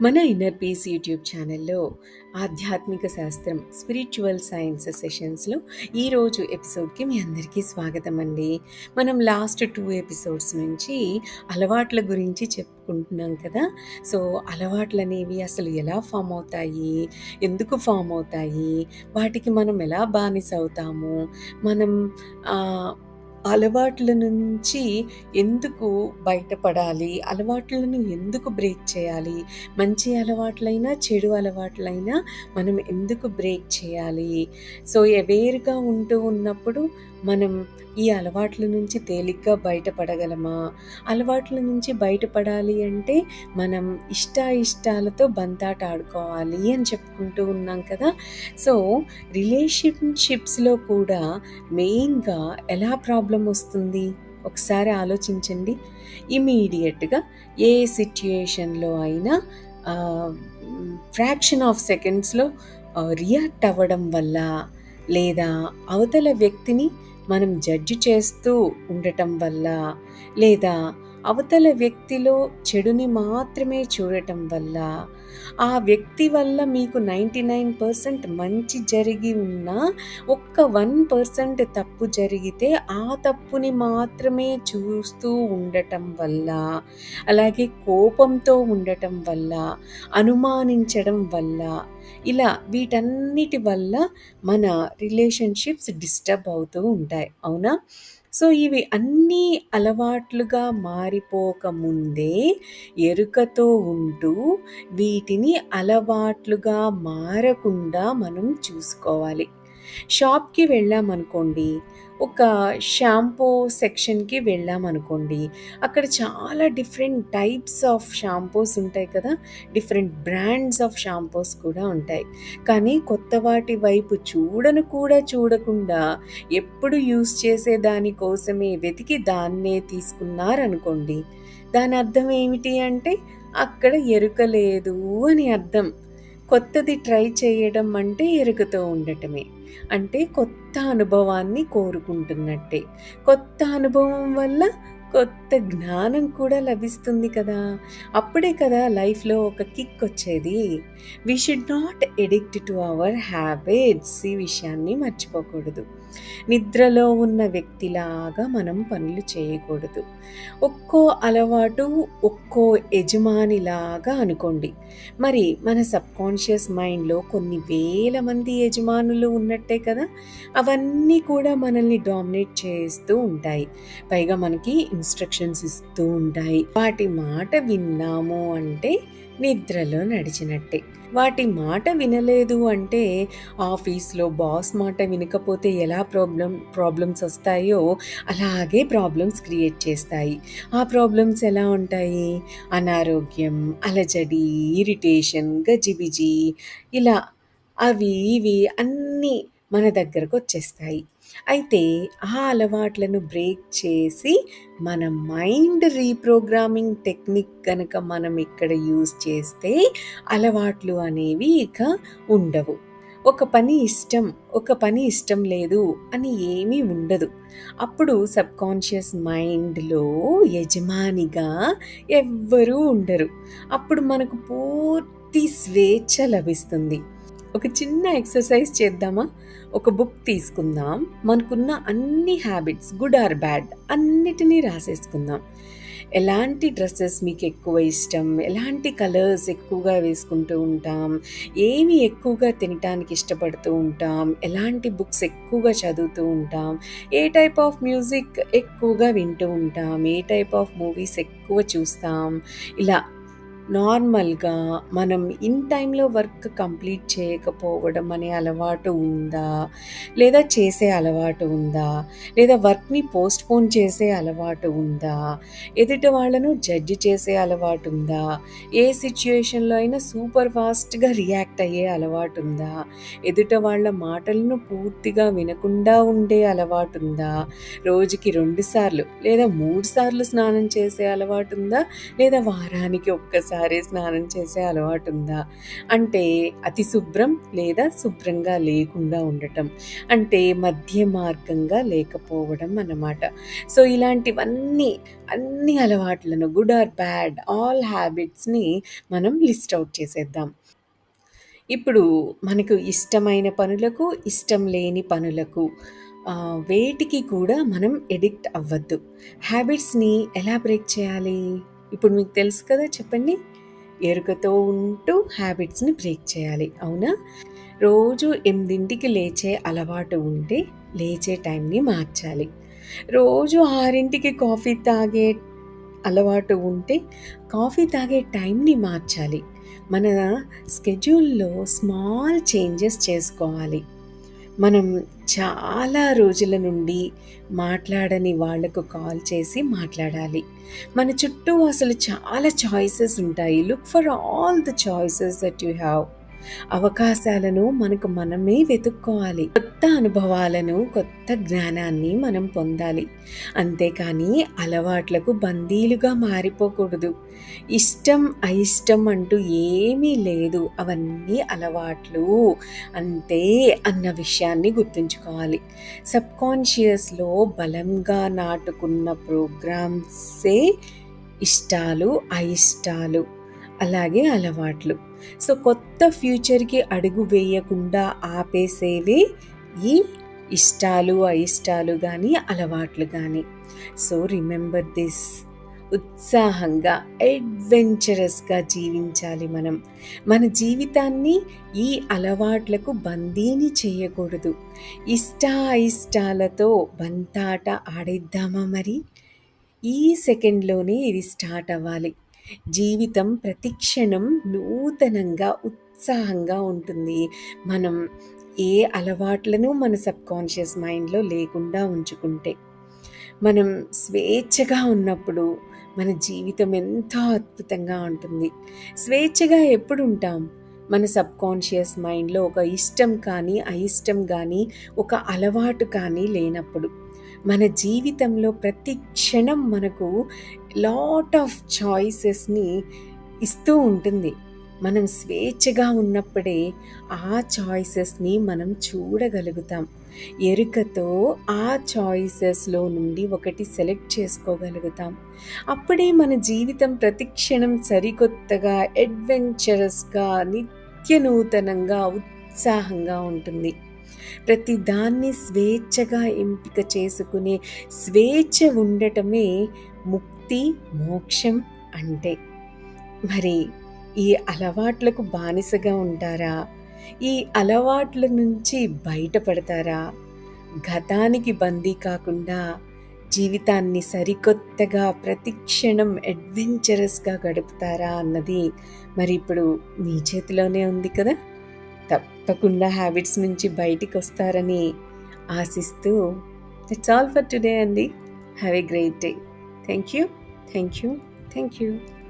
మన inner peace YouTube ఛానల్లో ఆధ్యాత్మిక శాస్త్రం స్పిరిచువల్ సైన్స్ సెషన్స్లో ఈరోజు ఎపిసోడ్కి మీ అందరికీ స్వాగతం అండి. మనం లాస్ట్ 2 ఎపిసోడ్స్ నుంచి అలవాట్ల గురించి చెప్పుకుంటున్నాం కదా. సో అలవాట్లు అనేవి అసలు ఎలా ఫామ్ అవుతాయి, ఎందుకు ఫామ్ అవుతాయి, వాటికి మనం ఎలా బానిస అవుతాము, మనం అలవాట్ల నుంచి ఎందుకు బయటపడాలి, అలవాట్లను ఎందుకు బ్రేక్ చేయాలి, మంచి అలవాట్లైనా చెడు అలవాట్లైనా మనం ఎందుకు బ్రేక్ చేయాలి. సో అవేర్గా ఉంటూ ఉన్నప్పుడు మనం ఈ అలవాట్ల నుంచి తేలిగ్గా బయటపడగలమా? అలవాట్ల నుంచి బయటపడాలి అంటే మనం ఇష్టాలతో బంతాట ఆడుకోవాలి అని చెప్పుకుంటూ ఉన్నాం కదా. సో రిలేషన్షిప్స్లో కూడా మెయిన్గా ఎలా ప్రాబ్లం వస్తుంది ఒకసారి ఆలోచించండి. ఇమీడియట్గా ఏ సిచ్యుయేషన్లో అయినా ఫ్రాక్షన్ ఆఫ్ సెకండ్స్లో రియాక్ట్ అవ్వడం వల్ల, లేదా అవతల వ్యక్తిని మనం జడ్జి చేస్తూ ఉండటం వల్ల, లేదా అవతల వ్యక్తిలో చెడుని మాత్రమే చూడటం వల్ల, ఆ వ్యక్తి వల్ల మీకు 99% మంచి జరిగి ఉన్నా ఒక్క 1% తప్పు జరిగితే ఆ తప్పుని మాత్రమే చూస్తూ ఉండటం వల్ల, అలాగే కోపంతో ఉండటం వల్ల, అనుమానించడం వల్ల, ఇలా వీటన్నిటి వల్ల మన రిలేషన్షిప్స్ డిస్టర్బ్ అవుతూ ఉంటాయి, అవునా? సో ఇవి అన్నీ అలవాట్లుగా మారిపోకముందే ఎరుకతో ఉంటూ వీటిని అలవాట్లుగా మారకుండా మనం చూసుకోవాలి. షాప్కి వెళ్ళామనుకోండి, ఒక షాంపూ సెక్షన్కి వెళ్ళామనుకోండి, అక్కడ చాలా డిఫరెంట్ టైప్స్ ఆఫ్ షాంపూస్ ఉంటాయి కదా, డిఫరెంట్ బ్రాండ్స్ ఆఫ్ షాంపూస్ కూడా ఉంటాయి. కానీ కొత్త వాటి వైపు చూడకుండా ఎప్పుడు యూస్ చేసే దానికోసమే వెతికి దాన్నే తీసుకున్నారనుకోండి, దాని అర్థం ఏమిటి అంటే అక్కడ ఎరుక లేదు అని అర్థం. కొత్తది ట్రై చేయడం అంటే ఎరుకతో ఉండటమే, అంటే కొత్త అనుభవాన్ని కోరుకుంటున్నట్టే. కొత్త అనుభవం వల్ల కొత్త జ్ఞానం కూడా లభిస్తుంది కదా. అప్పుడే కదా లైఫ్లో ఒక కిక్ వచ్చేది. We should not addict to our habits. ఈ విషయాన్ని మర్చిపోకూడదు. నిద్రలో ఉన్న వ్యక్తిలాగా మనం పనులు చేయకూడదు. ఒక్కో అలవాటు ఒక్కో యజమానిలాగా అనుకోండి. మరి మన సబ్కాన్షియస్ మైండ్లో కొన్ని వేల మంది యజమానులు ఉన్నట్టే కదా. అవన్నీ కూడా మనల్ని డామినేట్ చేస్తూ ఉంటాయి, పైగా మనకి ఇన్స్ట్రక్షన్స్ ఇస్తూ ఉంటాయి. వాటి మాట విన్నాము అంటే నిద్రలో నడిచినట్టే. వాటి మాట వినలేదు అంటే ఆఫీస్లో బాస్ మాట వినకపోతే ఎలా ప్రాబ్లమ్స్ వస్తాయో అలాగే ప్రాబ్లమ్స్ క్రియేట్ చేస్తాయి. ఆ ప్రాబ్లమ్స్ ఎలా ఉంటాయి? అనారోగ్యం, అలజడి, ఇరిటేషన్, గజిబిజి, ఇలా అవి ఇవి అన్నీ మన దగ్గరకు వచ్చేస్తాయి. అయితే ఆ అలవాట్లను బ్రేక్ చేసి మన మైండ్ రీప్రోగ్రామింగ్ టెక్నిక్ కనుక మనం ఇక్కడ యూజ్ చేస్తే అలవాట్లు అనేవి ఇక ఉండవు. ఒక పని ఇష్టం లేదు అని ఏమీ ఉండదు. అప్పుడు సబ్కాన్షియస్ మైండ్లో యజమానిగా ఎవ్వరూ ఉండరు. అప్పుడు మనకు పూర్తి స్వేచ్ఛ లభిస్తుంది. ఒక చిన్న ఎక్సర్సైజ్ చేద్దామా? ఒక బుక్ తీసుకుందాం, మనకున్న అన్ని హ్యాబిట్స్ గుడ్ ఆర్ బ్యాడ్ అన్నిటినీ రాసేసుకుందాం. ఎలాంటి డ్రెస్సెస్ మీకు ఎక్కువ ఇష్టం, ఎలాంటి కలర్స్ ఎక్కువగా వేసుకుంటూ ఉంటాం, ఏమి ఎక్కువగా తినటానికి ఇష్టపడుతూ ఉంటాం, ఎలాంటి బుక్స్ ఎక్కువగా చదువుతూ ఉంటాం, ఏ టైప్ ఆఫ్ మ్యూజిక్ ఎక్కువగా వింటూ ఉంటాం, ఏ టైప్ ఆఫ్ మూవీస్ ఎక్కువ చూస్తాం. ఇలా నార్మల్గా మనం ఇన్ టైంలో వర్క్ కంప్లీట్ చేయకపోవడం అనే అలవాటు ఉందా, లేదా చేసే అలవాటు ఉందా, లేదా వర్క్ని పోస్ట్పోన్ చేసే అలవాటు ఉందా, ఎదుటి వాళ్ళను జడ్జి చేసే అలవాటు ఉందా, ఏ సిచ్యుయేషన్లో అయినా సూపర్ ఫాస్ట్గా రియాక్ట్ అయ్యే అలవాటు ఉందా, ఎదుటి వాళ్ళ మాటలను పూర్తిగా వినకుండా ఉండే అలవాటు ఉందా, రోజుకి 2 సార్లు లేదా 3 సార్లు స్నానం చేసే అలవాటు ఉందా, లేదా వారానికి ఒక్కసారి తెల్లవారే స్నానం చేసే అలవాటుందా? అంటే అతి శుభ్రం లేదా శుభ్రంగా లేకుండా ఉండటం. అంటే మధ్య మార్గంగా లేకపోవడం అన్నమాట. సో, ఇలాంటివన్నీ అన్ని అలవాట్లను గుడ్ ఆర్ బ్యాడ్ ఆల్ హ్యాబిట్స్‌ని మనం లిస్ట్ ఔట్ చేసేద్దాం. ఇప్పుడు మనకు ఇష్టమైన పనులకు, ఇష్టం లేని పనులకు వేటికి కూడా మనం ఎడిక్ట్ అవ్వద్దు. హ్యాబిట్స్‌ని ఎలా బ్రేక్ చేయాలి? ఇప్పుడు మీకు తెలుసు కదా! చెప్పండి. ఎరుకతో ఉంటూ హ్యాబిట్స్‌ని బ్రేక్ చేయాలి. అవునా? రోజు 8కి లేచే అలవాటు ఉంటే లేచే టైంని మార్చాలి. రోజు 6కి కాఫీ తాగే అలవాటు ఉంటే కాఫీ తాగే టైంని మార్చాలి. మన స్కెడ్యూల్‌లో స్మాల్ చేంజెస్ చేసుకోవాలి. మనం చాలా రోజుల నుండి మాట్లాడని వాళ్ళకు కాల్ చేసి మాట్లాడాలి. మన చుట్టూ అసలు చాలా చాయిసెస్ ఉంటాయి. Look for all the choices that you have. అవకాశాలను మనకు మనమే వెతుక్కోవాలి. కొత్త అనుభవాలను, కొత్త జ్ఞానాన్ని మనం పొందాలి. అంతేకాని అలవాట్లకు బందీలుగా మారిపోకూడదు. ఇష్టం, అయిష్టం అంటూ ఏమీ లేదు. అవన్నీ అలవాట్లు అంతే అన్న విషయాన్ని గుర్తుంచుకోవాలి. సబ్‌కాన్షియస్‌లో బలంగా నాటుకున్న ప్రోగ్రామ్సే ఇష్టాలు, అయిష్టాలు, అలాగే అలవాట్లు. సో, కొత్త ఫ్యూచర్‌కి అడుగు వేయకుండా ఆపేసేవే ఈ ఇష్టాలు, అయిష్టాలు గానీ, అలవాట్లు గానీ. So, remember this. ఉత్సాహంగా, అడ్వెంచరస్‌గా జీవించాలి మనం. మన జీవితాన్ని ఈ అలవాట్లకు బందీని చేయకూడదు. ఇష్ట, అయిష్టాలతో బంతాట ఆడేద్దామా మరి? ఈ సెకండ్‌లోనే ఇది స్టార్ట్ అవ్వాలి. జీవితం ప్రతిక్షణం నూతనంగా, ఉత్సాహంగా ఉంటుంది. మనం ఏ అలవాట్లను మన సబ్‌కాన్షియస్ మైండ్‌లో లేకుండా ఉంచుకుంటే. మనం స్వేచ్ఛగా ఉన్నప్పుడు మన జీవితం ఎంతో అద్భుతంగా ఉంటుంది. స్వేచ్ఛగా ఎప్పుడుంటాం? మన సబ్‌కాన్షియస్ మైండ్‌లో ఒక ఇష్టం కానీ, అయిష్టం గానీ, ఒక అలవాటు కానీ లేనప్పుడు. మన జీవితంలో ప్రతి క్షణం మనకు లాట్ ఆఫ్ చాయిసెస్‌ని ఇస్తూ ఉంటుంది. మనం స్వేచ్ఛగా ఉన్నప్పుడే ఆ చాయిసెస్‌ని మనం చూడగలుగుతాం. ఎరుకతో ఆ చాయిసెస్‌లో నుండి ఒకటి సెలెక్ట్ చేసుకోగలుగుతాం. అప్పుడే మన జీవితం ప్రతిక్షణం సరికొత్తగా, అడ్వెంచరస్‌గా, నిత్య నూతనంగా, ఉత్సాహంగా ఉంటుంది. ప్రతి దాన్ని స్వేచ్ఛగా ఎంపిక చేసుకునే స్వేచ్ఛ ఉండటమే ముక్తి, మోక్షం అంటే. మరి ఈ అలవాట్లకు బానిసగా ఉంటారా? ఈ అలవాట్ల నుంచి బయటపడతారా? గతానికి బందీ కాకుండా జీవితాన్ని సరికొత్తగా ప్రతిక్షణం అడ్వెంచరస్‌గా గడుపుతారా అన్నది మరి ఇప్పుడు మీ చేతిలోనే ఉంది కదా! తప్పకుండా హ్యాబిట్స్ నుంచి బయటికొస్తారని ఆశిస్తూ దట్స్ ఆల్ ఫర్ టుడే అండి. Have a great day. Thank you. Thank you. Thank you.